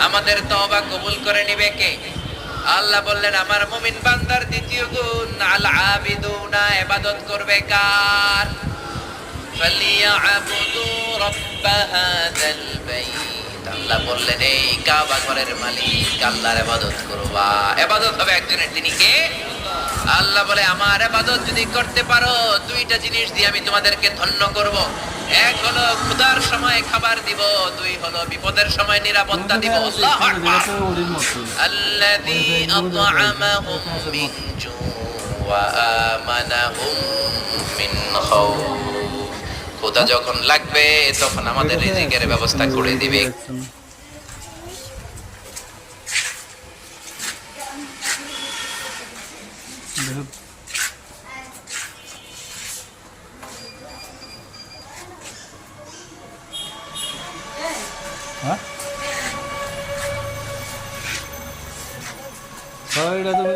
আমাদের তওবা কবুল করে নিবে কে? আল্লাহ বললেন আমার মুমিন বান্দার দ্বিতীয় গুণ আল আবিদুনা, ইবাদত করবে কার? ফালিয়াবুদু রাব্ব হাযাল বাইত। আল্লাহ বললেন এই কাবা ঘরের মালিক আল্লাহর ইবাদত করবা। ইবাদত হবে একজনের, তিনি কে? আল্লাহ বলে আমার ইবাদত যদি করতে পারো দুইটা জিনিস দিয়ে আমি তোমাদেরকে ধন্য করব। এক হলো ক্ষুধার সময় খাবার দিব, দুই হলো বিপদের সময় নিরাপত্তা দিব। আল্লাহু আকবার। আল্লাযী আত'আমাহুম মিন জু' ওয়া আমানাহুম মিন খাউফ। ক্ষুধা যখন লাগবে তখন আমাদের রিজিকের ব্যবস্থা করে দিবে। হ্যাঁ